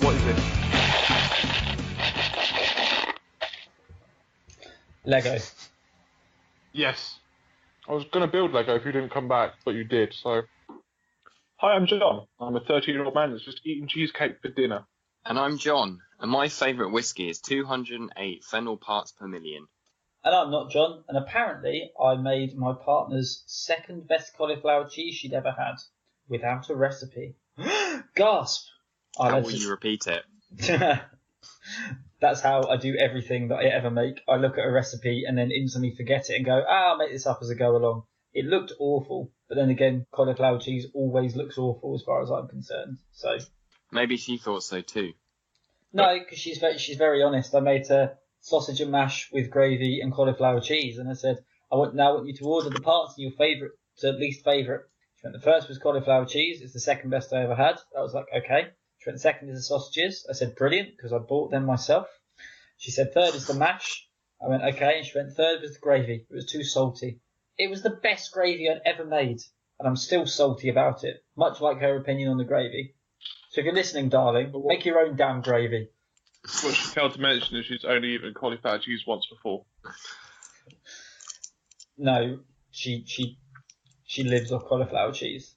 What is it? Lego. Yes. I was going to build Lego if you didn't come back, but you did, so... Hi, I'm John. I'm a 13-year-old man that's just eating cheesecake for dinner. And I'm John, and my favourite whiskey is 208 fennel parts per million. And I'm not John, and apparently I made my partner's second best cauliflower cheese she'd ever had, without a recipe. Gasp! How will you repeat it? That's how I do everything that I ever make. I look at a recipe and then instantly forget it and go, I'll make this up as I go along. It looked awful, but then again, cauliflower cheese always looks awful as far as I'm concerned. So maybe she thought so too. No, because she's very honest. I made her sausage and mash with gravy and cauliflower cheese, and I said, I want you to order the parts in your favourite to least favourite. She went, the first was cauliflower cheese. It's the second best I ever had. I was like, okay. She went, the second is the sausages. I said, brilliant, because I bought them myself. She said, third is the mash. I went, okay. And she went, third was the gravy. It was too salty. It was the best gravy I'd ever made, and I'm still salty about it, much like her opinion on the gravy. So if you're listening, darling, make your own damn gravy. What she failed to mention is she's only eaten cauliflower cheese once before. No, she lives off cauliflower cheese.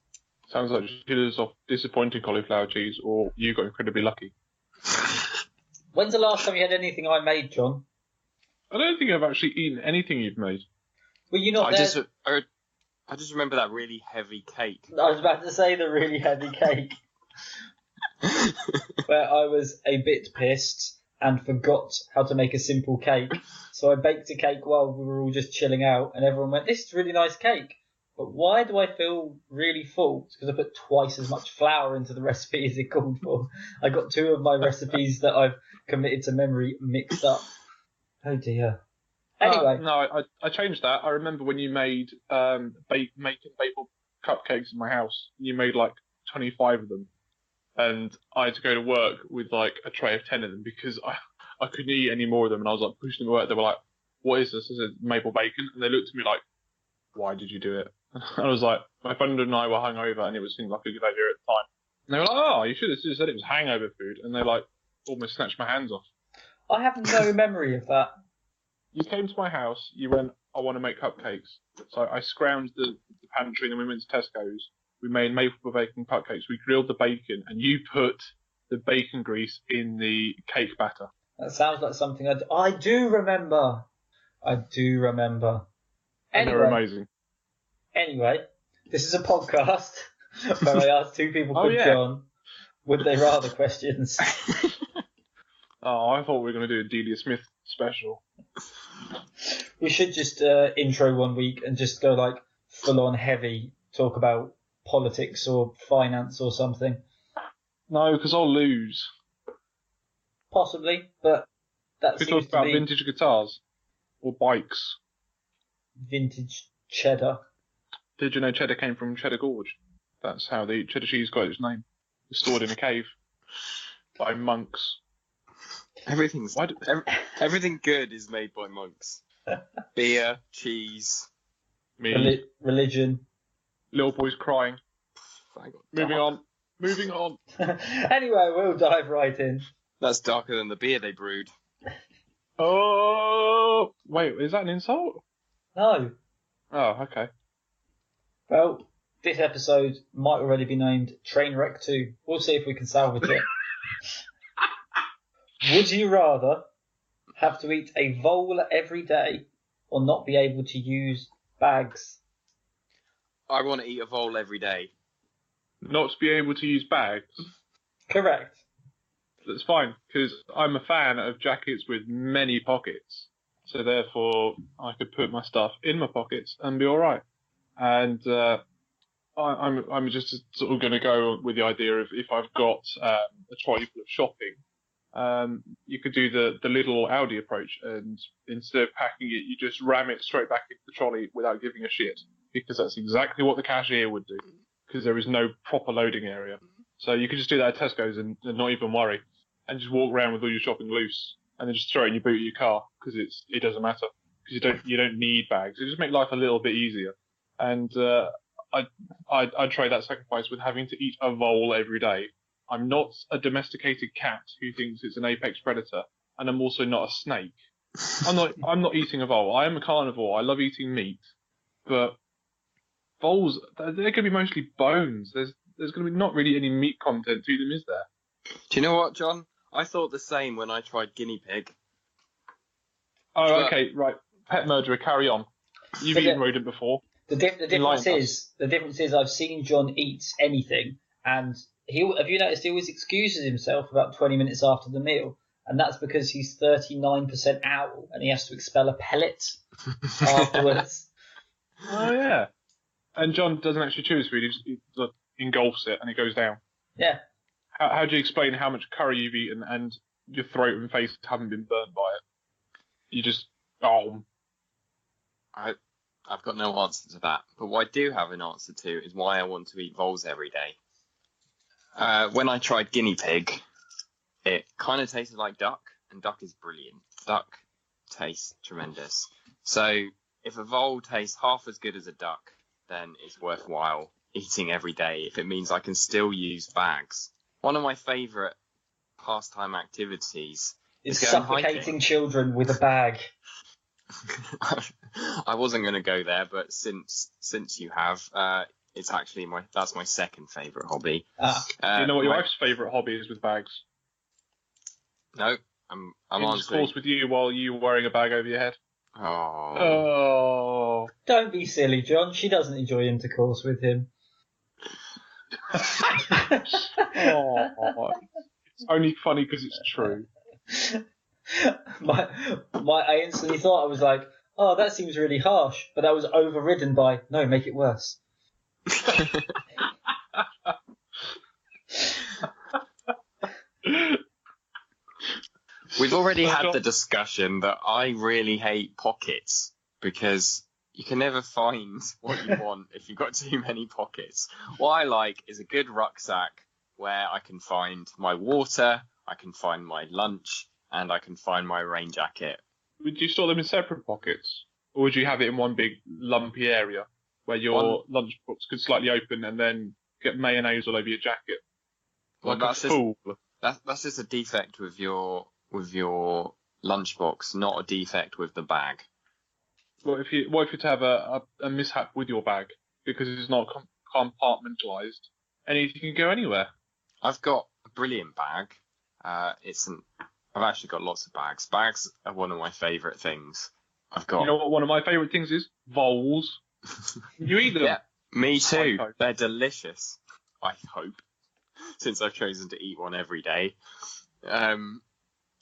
Sounds like she lives off disappointing cauliflower cheese, or you got incredibly lucky. When's the last time you had anything I made, John? I don't think I've actually eaten anything you've made. Were you not there? I just remember that really heavy cake. I was about to say the really heavy cake. Where I was a bit pissed and forgot how to make a simple cake. So I baked a cake while we were all just chilling out, and everyone went, this is a really nice cake. But why do I feel really full? It's because I put twice as much flour into the recipe as it called for. I got two of my recipes that I've committed to memory mixed up. Oh dear. Anyway. No, I changed that. I remember when you made making maple cupcakes in my house. You made like 25 of them. And I had to go to work with like a tray of 10 of them because I couldn't eat any more of them. And I was like pushing them away. They were like, what is this? I said, maple bacon. And they looked at me like, why did you do it? I was like, my friend and I were hungover and it seemed like a good idea at the time. And they were like, oh, you should have said it was hangover food. And they like almost snatched my hands off. I have no memory of that. You came to my house, you went, I want to make cupcakes. So I scrounged the pantry and then we went to Tesco's. We made maple bacon cupcakes. We grilled the bacon and you put the bacon grease in the cake batter. That sounds like something I do remember. Anyway, And they were amazing. Anyway, this is a podcast where I asked two people called John, would they rather questions. Oh, I thought we were going to do a Delia Smith special. We should just intro one week and just go like full on heavy, talk about politics or finance or something. No, because I'll lose. Possibly, but that we seems talk about to be vintage guitars or bikes. Vintage cheddar. Did you know cheddar came from Cheddar Gorge? That's how the cheddar cheese got its name. It was stored in a cave by monks. Everything good is made by monks. Beer, cheese, Me. Religion. Little boys crying. Moving on. Anyway, we'll dive right in. That's darker than the beer they brewed. Oh, wait, is that an insult? No. Oh, okay. Well, this episode might already be named Trainwreck 2. We'll see if we can salvage it. Would you rather have to eat a vole every day or not be able to use bags? I want to eat a vole every day. Not to be able to use bags? Correct. That's fine, because I'm a fan of jackets with many pockets. So therefore, I could put my stuff in my pockets and be all right. And I'm just sort of going to go with the idea of if I've got a trolley full of shopping, you could do the little Audi approach, and instead of packing it, you just ram it straight back into the trolley without giving a shit, because that's exactly what the cashier would do, because there is no proper loading area. So you could just do that at Tesco's and not even worry, and just walk around with all your shopping loose, and then just throw it in your boot of your car, because it doesn't matter, because you don't need bags. It just make life a little bit easier. And I'd trade that sacrifice with having to eat a vole every day I'm not a domesticated cat who thinks it's an apex predator, and I'm also not a snake. I'm not eating a vole. I am a carnivore. I love eating meat, but voles, they're going to be mostly bones. There's going to be not really any meat content to them, is there? Do you know what, John? I thought the same when I tried guinea pig. Oh, But- okay, right. Pet murderer, carry on. You've eaten rodent before. The difference is I've seen John eat anything, and have you noticed he always excuses himself about 20 minutes after the meal, and that's because he's 39% owl and he has to expel a pellet afterwards. Oh, yeah. And John doesn't actually chew his food, he like, engulfs it and it goes down. Yeah. How do you explain how much curry you've eaten and your throat and face haven't been burnt by it? You just, I've got no answer to that. But what I do have an answer to is why I want to eat voles every day. When I tried guinea pig, it kind of tasted like duck, and duck is brilliant. Duck tastes tremendous. So if a vole tastes half as good as a duck, then it's worthwhile eating every day if it means I can still use bags. One of my favourite pastime activities is going suffocating hiking. Children with a bag. I wasn't going to go there, but since you have, it's actually that's my second favourite hobby. Do you know what your wife's favourite hobby is with bags? No, I'm answering. Intercourse with you while you were wearing a bag over your head. Oh. Don't be silly, John. She doesn't enjoy intercourse with him. It's only funny because it's true. I instantly thought, I was like, oh, that seems really harsh, but that was overridden by, no, make it worse. We've already had the discussion that I really hate pockets because you can never find what you want if you've got too many pockets. What I like is a good rucksack where I can find my water, I can find my lunch, and I can find my rain jacket. Would you store them in separate pockets? Or would you have it in one big lumpy area where your lunchbox could slightly open and then get mayonnaise all over your jacket? Well, that's just a defect with your lunchbox, not a defect with the bag. What if you to have a mishap with your bag because it's not compartmentalized and you can go anywhere? I've got a brilliant bag. I've actually got lots of bags. Bags are one of my favourite things. You know what one of my favourite things is? Voles. You eat them? Yeah, me too. They're delicious. I hope, since I've chosen to eat one every day. Yeah,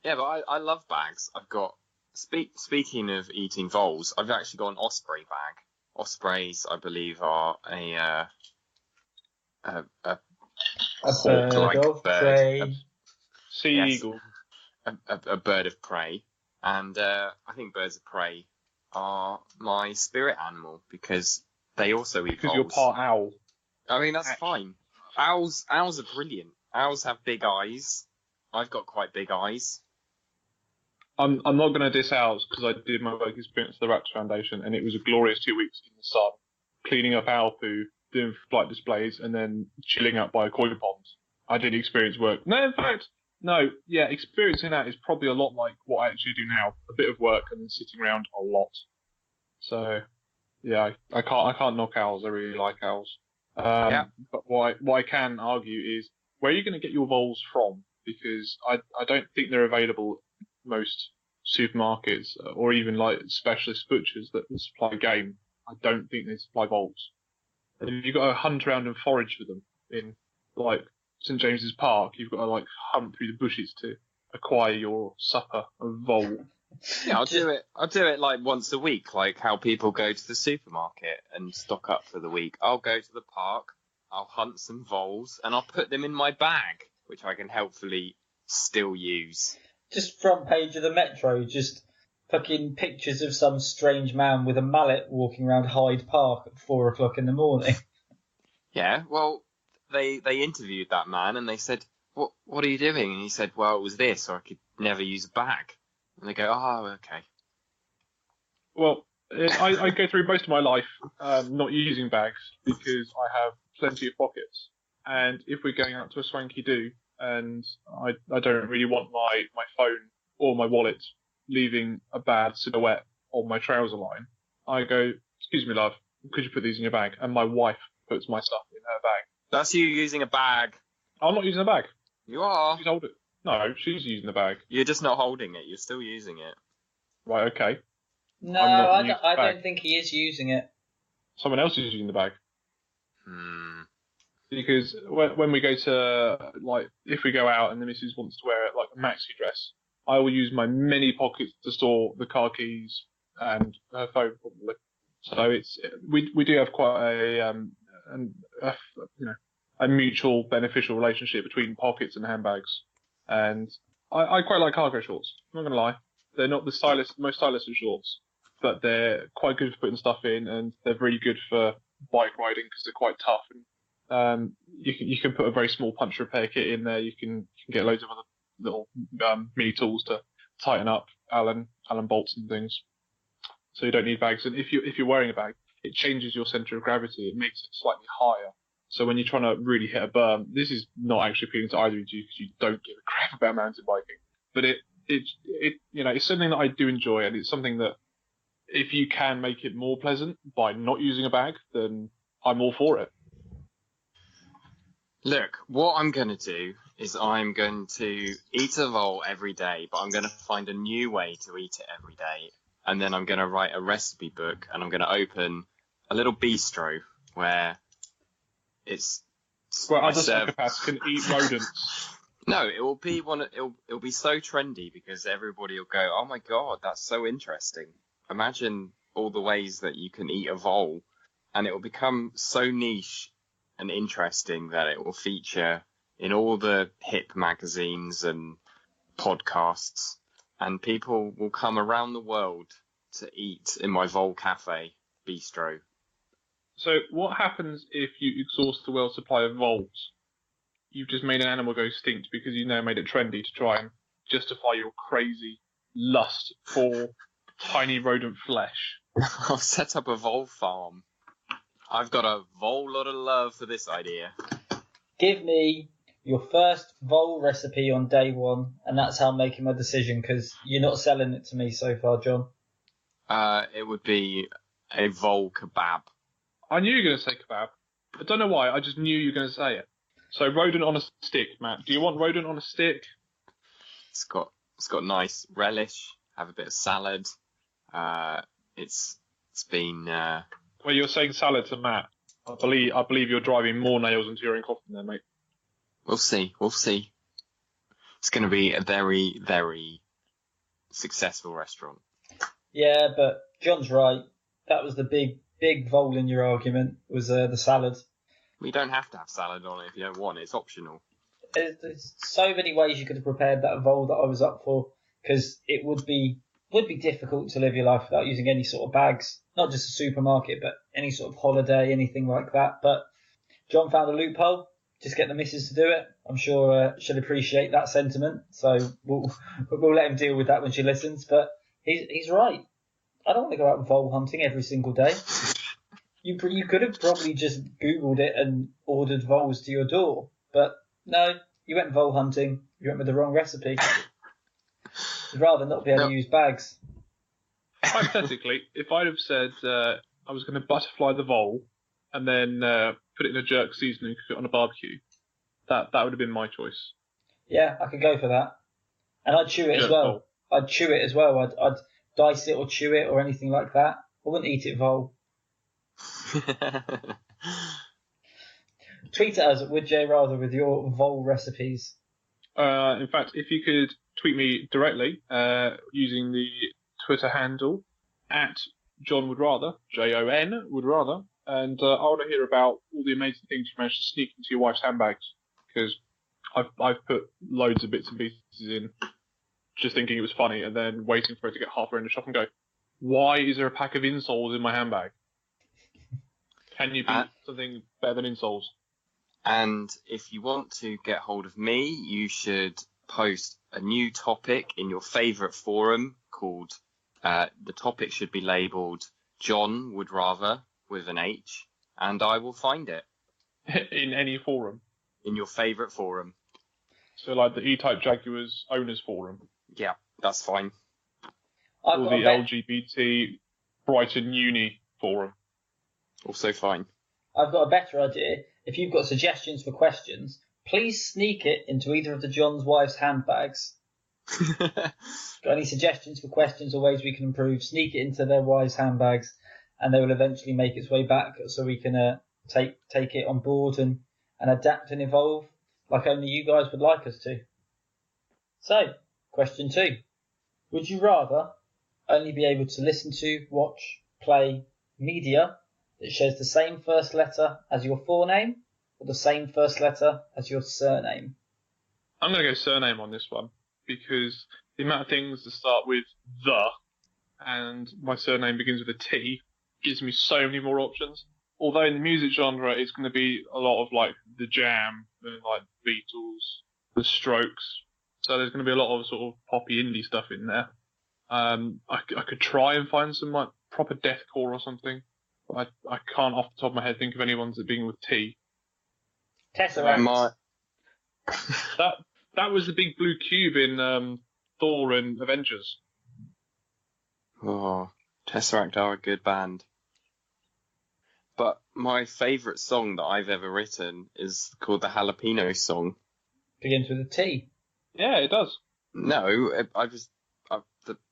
but I love bags. I've got. Speaking of eating voles, I've actually got an osprey bag. Ospreys, I believe, are a hawk-like bird. Sea eagle. A bird of prey. And I think birds of prey are my spirit animal because they also eat voles. Because you're part owl. I mean, that's fine. Owls are brilliant. Owls have big eyes. I've got quite big eyes. I'm not going to diss owls because I did my work experience at the Rats Foundation and it was a glorious 2 weeks in the sun, cleaning up owl poo, doing flight displays, and then chilling out by a koi pond. I did experience work. No, in fact, no, yeah, experiencing that is probably a lot like what I actually do now. A bit of work and then sitting around a lot. So, yeah, I can't knock owls. I really like owls. But what I can argue is, where are you going to get your voles from? Because I don't think they're available in most supermarkets or even like specialist butchers that supply game. I don't think they supply voles. And if you've got to hunt around and forage for them in like St James's Park, you've got to like hunt through the bushes to acquire your supper of vole. Yeah, I'll do it like once a week, like how people go to the supermarket and stock up for the week. I'll go to the park, I'll hunt some voles, and I'll put them in my bag, which I can helpfully still use. Just front page of the Metro, just fucking pictures of some strange man with a mallet walking around Hyde Park at 4 o'clock in the morning. Yeah, well, they interviewed that man and they said, what are you doing? And he said, well, it was this, or I could never use a bag. And they go, oh, okay. Well, I go through most of my life not using bags because I have plenty of pockets. And if we're going out to a swanky do, and I don't really want my phone or my wallet leaving a bad silhouette on my trouser line, I go, excuse me, love, could you put these in your bag? And my wife puts my stuff in her bag. That's you using a bag. I'm not using a bag. You are. She's holding it. No, she's using the bag. You're just not holding it. You're still using it. Right, okay. No, I'm not I don't think he is using it. Someone else is using the bag. Because when we go to, like, if we go out and the missus wants to wear, like, a maxi dress, I will use my many pockets to store the car keys and her phone, probably. So we do have quite a mutual beneficial relationship between pockets and handbags. And I quite like cargo shorts. I'm not going to lie. They're not the most stylish of shorts, but they're quite good for putting stuff in, and they're really good for bike riding because they're quite tough. And you can put a very small punch repair kit in there. You can get loads of other little mini tools to tighten up Allen bolts and things. So you don't need bags. And if you're wearing a bag, it changes your center of gravity. It makes it slightly higher. So when you're trying to really hit a berm, this is not actually appealing to either of you because you don't give a crap about mountain biking. But it's something that I do enjoy, and it's something that if you can make it more pleasant by not using a bag, then I'm all for it. Look, what I'm going to do is I'm going to eat a vole every day, but I'm going to find a new way to eat it every day. And then I'm going to write a recipe book, and I'm going to open a little bistro where it's... Well, other psychopaths can eat rodents. No, it will be it'll be so trendy because everybody will go, oh my God, that's so interesting. Imagine all the ways that you can eat a vole, and it will become so niche and interesting that it will feature in all the hip magazines and podcasts, and people will come around the world to eat in my Vole Cafe bistro. So what happens if you exhaust the world supply of voles? You've just made an animal go extinct because you now made it trendy to try and justify your crazy lust for tiny rodent flesh. I'll set up a vole farm. I've got a whole lot of love for this idea. Give me your first vole recipe on day one, and that's how I'm making my decision, because you're not selling it to me so far, John. It would be a vole kebab. I knew you were going to say kebab. I don't know why, I just knew you were going to say it. So rodent on a stick, Matt. Do you want rodent on a stick? It's got nice relish. Have a bit of salad. It's been. Well, you're saying salad to Matt. I believe you're driving more nails into your own coffin there, mate. We'll see. It's going to be a very, very successful restaurant. Yeah, but John's right. That was the big vole in your argument, was the salad. We don't have to have salad on it if you don't want it. It's optional. There's so many ways you could have prepared that vole that I was up for, because it would be difficult to live your life without using any sort of bags. Not just a supermarket, but any sort of holiday, anything like that. But John found a loophole. Just get the missus to do it. I'm sure she'll appreciate that sentiment. So we'll let him deal with that when she listens. But he's right. I don't want to go out vole hunting every single day. You could have probably just Googled it and ordered voles to your door. But no, you went vole hunting. You went with the wrong recipe. I'd rather not be able to use bags. Hypothetically, if I'd have said I was going to butterfly the vole and then put it in a jerk seasoning and cook it on a barbecue, that would have been my choice. Yeah, I could go for that. And I'd chew it as well. Vole. I'd chew it as well. I'd dice it or chew it or anything like that. I wouldn't eat it vole. Tweet at us at WoodJRather with your vole recipes. In fact, if you could tweet me directly using the Twitter handle at John Would Rather, Jon Would Rather, and I want to hear about all the amazing things you managed to sneak into your wife's handbags, because I've put loads of bits and pieces in, just thinking it was funny, and then waiting for her to get halfway in the shop and go, why is there a pack of insoles in my handbag? Can you be something better than insoles? And if you want to get hold of me, you should post a new topic in your favourite forum called, the topic should be labelled John Would Rather with an H, and I will find it. In any forum? in your favourite forum. So like the E-Type Jaguars owners forum, Yeah, that's fine. I've or got the a bet- LGBT Brighton Uni forum. Also fine. I've got a better idea. If you've got suggestions for questions, please sneak it into either of the John's wives' handbags. Got any suggestions for questions or ways we can improve? Sneak it into their wives' handbags, and they will eventually make its way back, so we can take it on board and adapt and evolve like only you guys would like us to. So, question 2: would you rather only be able to listen to, watch, play media that shares the same first letter as your forename, or the same first letter as your surname? I'm going to go surname on this one, because the amount of things that start with the, and my surname begins with a T, gives me so many more options. Although in the music genre, it's going to be a lot of like the Jam, and like Beatles, the Strokes. So there's going to be a lot of sort of poppy indie stuff in there. I could try and find some like proper deathcore or something, but I can't off the top of my head think of any ones that begin with T. Tesseract. That was the big blue cube in Thor and Avengers. Oh, Tesseract are a good band. But my favourite song that I've ever written is called the Jalapeno Song. Begins with a T. Yeah, it does. No,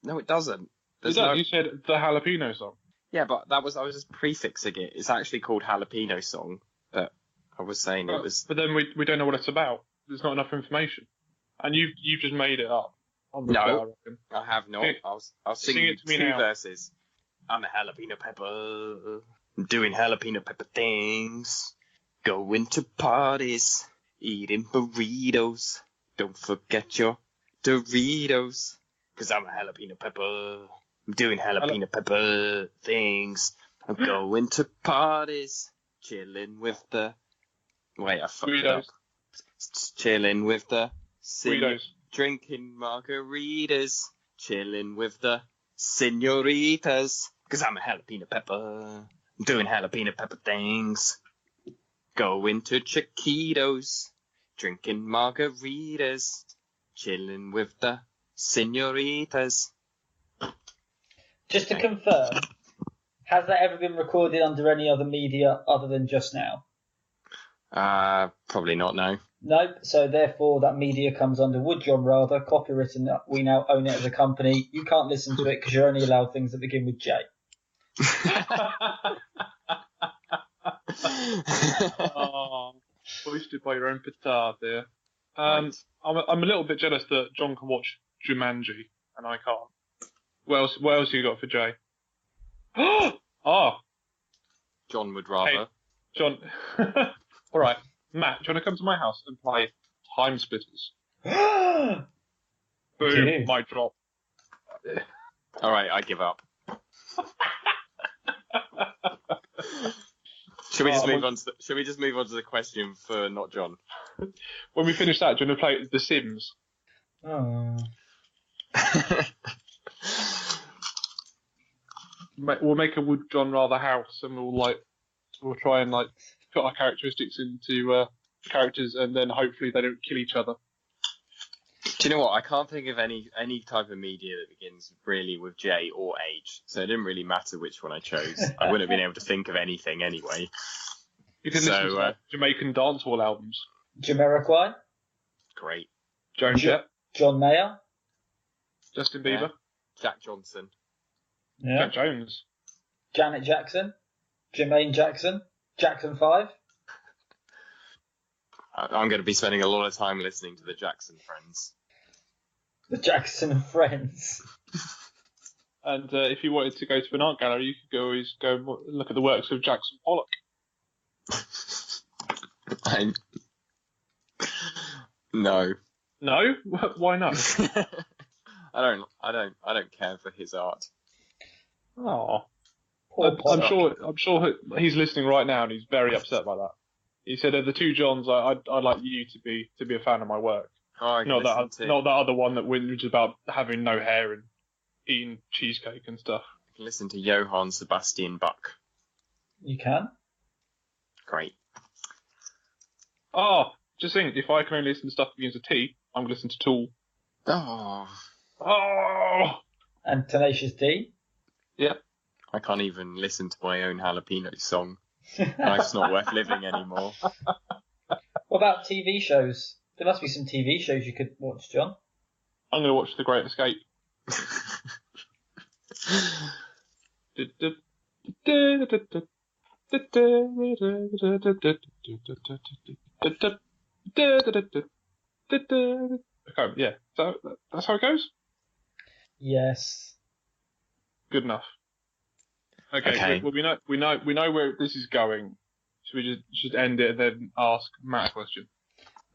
no, it doesn't. It does. You said the jalapeno song. Yeah, but I was just prefixing it. It's actually called Jalapeno Song, but I was saying it was. But then we don't know what it's about. There's not enough information, and you've just made it up. On the No, spot, I reckon. I have not. I'll sing sing you it to me 2 now. verses. I'm a jalapeno pepper. I'm doing jalapeno pepper things. Going to parties. Eating burritos. Don't forget your Doritos. 'Cause I'm a jalapeno pepper. I'm doing jalapeno pepper things. I'm going to parties. Chilling with the... Wait, I fucked it up. Chilling with the... Burritos. Drinking margaritas, chilling with the senoritas, 'cause I'm a jalapeno pepper, I'm doing jalapeno pepper things, going to Chiquitos, drinking margaritas, chilling with the senoritas. Just to confirm, has that ever been recorded under any other media other than just now? Probably not, no. Nope. So therefore, that media comes under Would John Rather, copywritten. We now own it as a company. You can't listen to it because you're only allowed things that begin with J. Oh, hoisted by your own petard there. Right. I'm a little bit jealous that John can watch Jumanji and I can't. What else you got for Jay? Oh, John would rather. Hey. John. All right, Matt. Do you want to come to my house and play Time Splitters? Boom! Okay. Mic drop. All right, I give up. Should we just move on to the question for not John? When we finish that, do you want to play The Sims? Oh. We'll make a Would John Rather house, and we'll try and put our characteristics into characters, and then hopefully they don't kill each other. Do you know what? I can't think of any type of media that begins really with J or H, so it didn't really matter which one I chose. I wouldn't have been able to think of anything anyway. You can listen to Jamaican dancehall albums. Jamiroquai, Great. Joan Jett, John Mayer, Justin Bieber, Yeah. Jack Johnson. yeah. Jack Jones. Janet Jackson, Jermaine Jackson, Jackson 5. I'm going to be spending a lot of time listening to the Jackson Friends. The Jackson and Friends. And if you wanted to go to an art gallery, you could always go and look at the works of Jackson Pollock. No. No? Why not? I don't care for his art. Oh, Poor Pollock. I'm sure he's listening right now, and he's very upset by that. He said, "Of the two Johns, I'd like you to be a fan of my work. Oh, Not that other one that whinges about having no hair and eating cheesecake and stuff." I can listen to Johann Sebastian Bach. You can. Great. Oh, Just think, if I can only listen to stuff that begins with T, I'm going to listen to Tool. Oh. Oh! And Tenacious D. Yeah. I can't even listen to my own jalapeno song. Life's not worth living anymore. What about TV shows? There must be some TV shows you could watch, John. I'm going to watch The Great Escape. Okay, yeah. So that's how it goes? Yes. Good enough. Okay. Well, we know where this is going. Should we just end it and then ask Matt a question?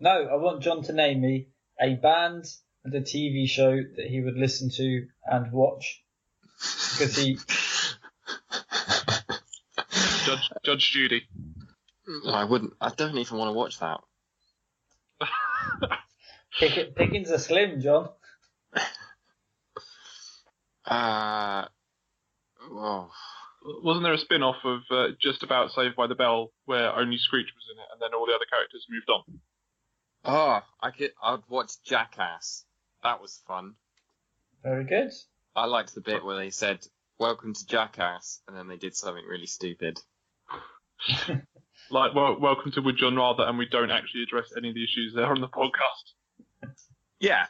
No, I want John to name me a band and a TV show that he would listen to and watch. Because he... Judge Judy. I wouldn't. I don't even want to watch that. Pickings are slim, John. Oh. Wasn't there a spin-off of Just About Saved by the Bell where only Screech was in it and then all the other characters moved on? Oh, I'd watch Jackass. That was fun. Very good. I liked the bit where they said, "Welcome to Jackass," and then they did something really stupid. Like, welcome to Would John Rather, and we don't actually address any of the issues there on the podcast. Yeah.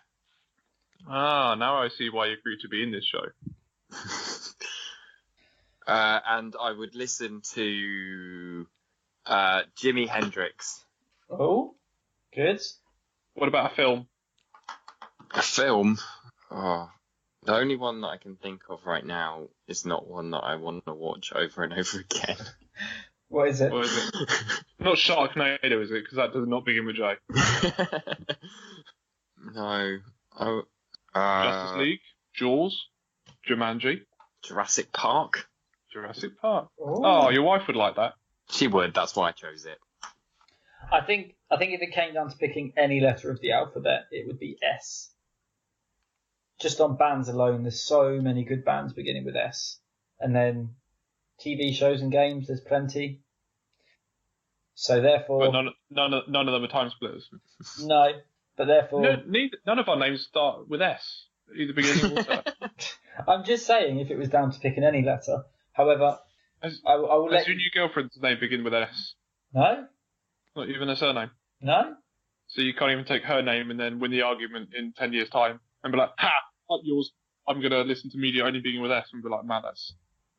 Ah, now I see why you agreed to be in this show. And I would listen to Jimi Hendrix. Oh, good. What about a film? A film? Oh, the only one that I can think of right now is not one that I want to watch over and over again. What is it? What is it? Not Sharknado, is it? Because that does not begin with J. No. Oh, Justice League, Jaws, Jumanji, Jurassic Park. Jurassic Park. Ooh. Oh, your wife would like that. She would. That's why I chose it. I think if it came down to picking any letter of the alphabet, it would be S. Just on bands alone, there's so many good bands beginning with S. And then TV shows and games, there's plenty. So therefore... But none of them are time splitters. No, but therefore... None of our names start with S, either beginning or end. I'm just saying if it was down to picking any letter. However, I will let... Does your new girlfriend's name begin with S? No? Not even a surname? No? So you can't even take her name and then win the argument in 10 years' time and be like, ha, up yours, I'm going to listen to media only beginning with S, and be like, man,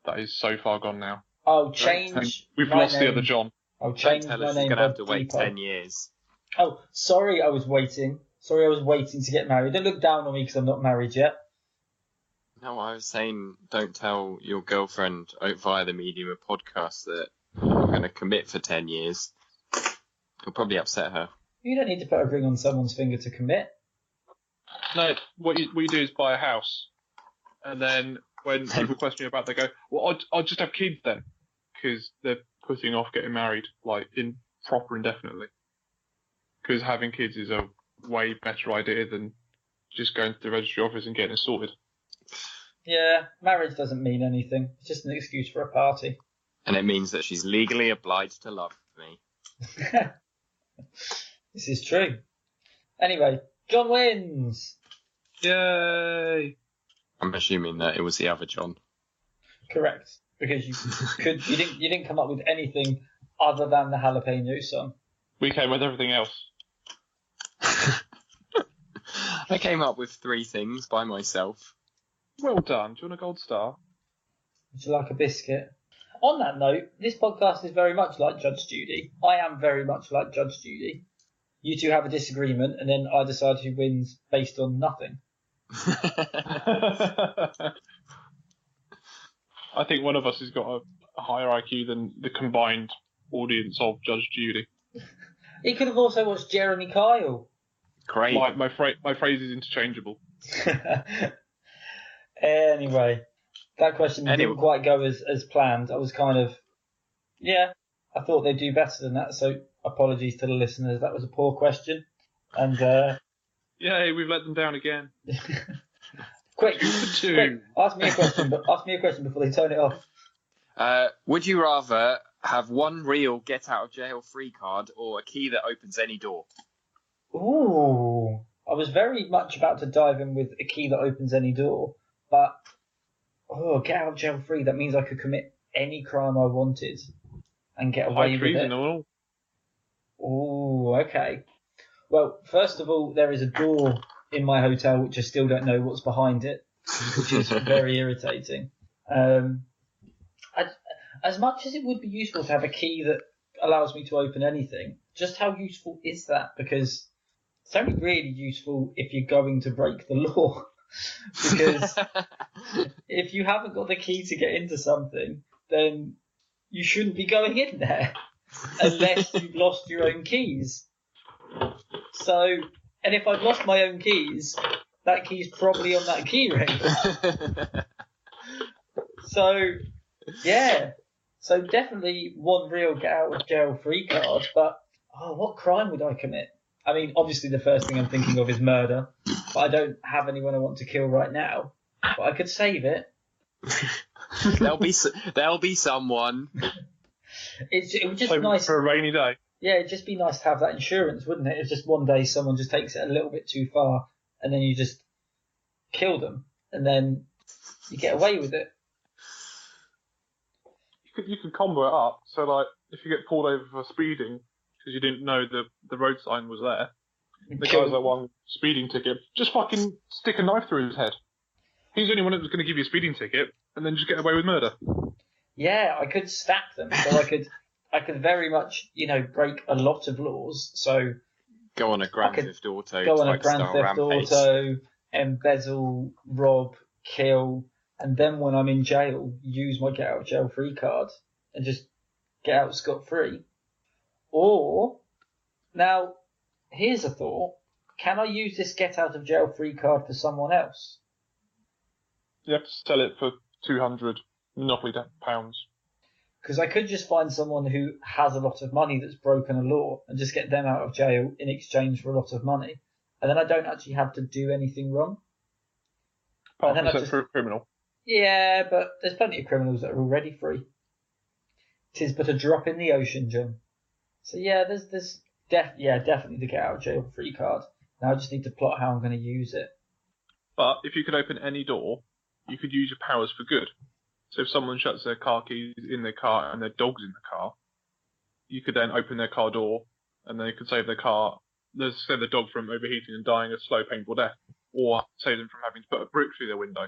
that is so far gone now. I'll change We've my lost name. the other John. I'll change Don't tell my us name. she's going to have to wait Depot. 10 years. Oh, sorry I was waiting. Sorry I was waiting to get married. Don't look down on me because I'm not married yet. No, I was saying don't tell your girlfriend via the medium of podcast that you're going to commit for 10 years. You'll probably upset her. You don't need to put a ring on someone's finger to commit. No, what you do is buy a house, and then when people question you about, they go, well, I'll just have kids then, because they're putting off getting married, like in proper indefinitely. Because having kids is a way better idea than just going to the registry office and getting it sorted. Yeah, marriage doesn't mean anything. It's just an excuse for a party. And it means that she's legally obliged to love me. This is true. Anyway, John wins. Yay! I'm assuming that it was the other John. Correct, because you didn't come up with anything other than the jalapeno song. We came with everything else. I came up with 3 things by myself. Well done. Do you want a gold star? Would you like a biscuit? On that note, this podcast is very much like Judge Judy. I am very much like Judge Judy. You two have a disagreement, and then I decide who wins based on nothing. I think one of us has got a higher IQ than the combined audience of Judge Judy. He could have also watched Jeremy Kyle. Great. My phrase is interchangeable. Anyway, that question didn't quite go as planned. I was kind of, I thought they'd do better than that, so apologies to the listeners. That was a poor question. And yay, we've let them down again. Quick, ask me a question before they turn it off. Would you rather have one real get out of jail free card or a key that opens any door? Ooh. I was very much about to dive in with a key that opens any door, but get out of jail free. That means I could commit any crime I wanted and get away High with treason it. and all. Ooh, okay. Well, first of all, there is a door in my hotel which I still don't know what's behind it, which is very irritating. As much as it would be useful to have a key that allows me to open anything, just how useful is that? Because it's only really useful if you're going to break the law. Because if you haven't got the key to get into something, then you shouldn't be going in there unless you've lost your own keys. So, and if I've lost my own keys, that key's probably on that key ring. So, yeah. So definitely one real get out of jail free card, but what crime would I commit? I mean, obviously the first thing I'm thinking of is murder, but I don't have anyone I want to kill right now. But I could save it. There'll be someone. It would just Save be nice for a rainy day. Yeah, it'd just be nice to have that insurance, wouldn't it? If just one day someone just takes it a little bit too far, and then you just kill them, and then you get away with it. You could combo it up. So like, if you get pulled over for speeding because you didn't know the road sign was there, the guy's like one speeding ticket, just fucking stick a knife through his head. He's the only one that was going to give you a speeding ticket, and then just get away with murder. Yeah, I could stack them, so I could very much, break a lot of laws. So go on a Grand Theft Auto. Go on a Grand Theft rampage. Auto, embezzle, rob, kill, and then when I'm in jail, use my get out of jail free card and just get out scot free. Or now, here's a thought: can I use this get out of jail free card for someone else? You have to sell it for £200 Monopoly pounds. Because I could just find someone who has a lot of money that's broken a law and just get them out of jail in exchange for a lot of money. And then I don't actually have to do anything wrong. Apart from set for a criminal. Yeah, but there's plenty of criminals that are already free. 'Tis but a drop in the ocean, John. So yeah, there's definitely the get out of jail free card. Now I just need to plot how I'm going to use it. But if you could open any door, you could use your powers for good. So if someone shuts their car keys in their car and their dog's in the car, you could then open their car door and they could save their car, let's save the dog from overheating and dying a slow, painful death, or save them from having to put a brick through their window.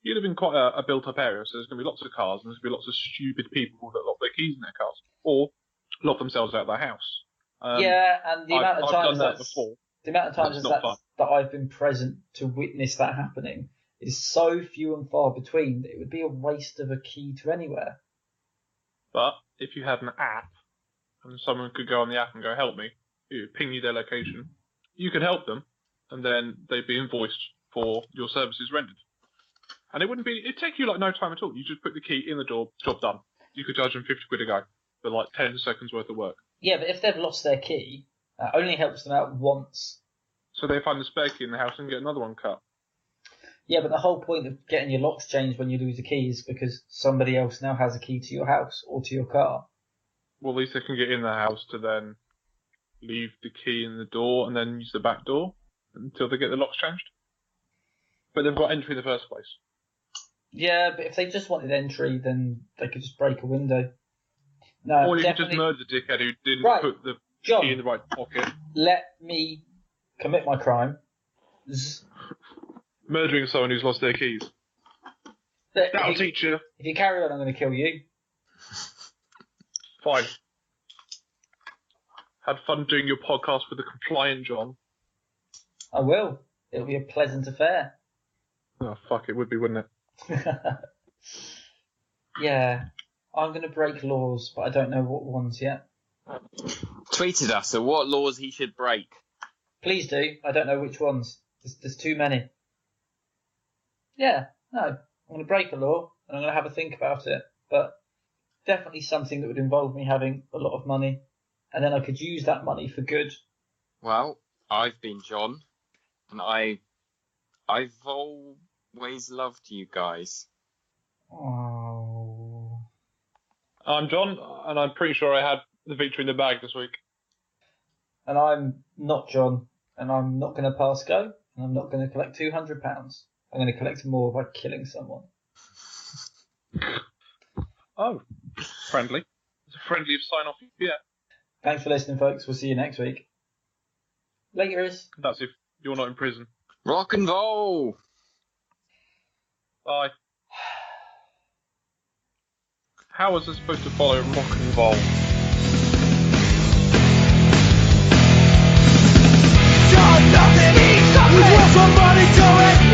You live in quite a built-up area, so there's going to be lots of cars and there's going to be lots of stupid people that lock their keys in their cars or lock themselves out of their house. And the amount of times that I've been present to witness that happening is so few and far between that it would be a waste of a key to anywhere. But if you had an app, and someone could go on the app and go, help me, ping you their location, you could help them, and then they'd be invoiced for your services rendered. And it'd take you like no time at all. You just put the key in the door, job done. You could charge them 50 quid a go for like 10 seconds worth of work. Yeah, but if they've lost their key, that only helps them out once. So they find the spare key in the house and get another one cut. Yeah, but the whole point of getting your locks changed when you lose a key is because somebody else now has a key to your house or to your car. Well, at least they can get in the house to then leave the key in the door and then use the back door until they get the locks changed. But they've got entry in the first place. Yeah, but if they just wanted entry, then they could just break a window. No, or you could just murder the dickhead who didn't put the key in the right pocket. Let me commit my crime. Murdering someone who's lost their keys. That'll teach you. If you carry on, I'm going to kill you. Fine. Had fun doing your podcast with the compliant John. I will. It'll be a pleasant affair. Oh, fuck, it would be, wouldn't it? Yeah. I'm going to break laws, but I don't know what ones yet. Tweeted us at what laws he should break. Please do. I don't know which ones. There's too many. Yeah, no. I'm going to break a law, and I'm going to have a think about it. But definitely something that would involve me having a lot of money. And then I could use that money for good. Well, I've been John, and I've always loved you guys. Oh. I'm John, and I'm pretty sure I had the victory in the bag this week. And I'm not John, and I'm not going to pass go, and I'm not going to collect £200. I'm going to collect more by killing someone. Oh, friendly. It's a friendly sign off. Yeah. Thanks for listening, folks. We'll see you next week. Laters. That's if you're not in prison. Rock and roll! Bye. How was I supposed to follow rock and roll? Nothing, eat something. We want somebody to it.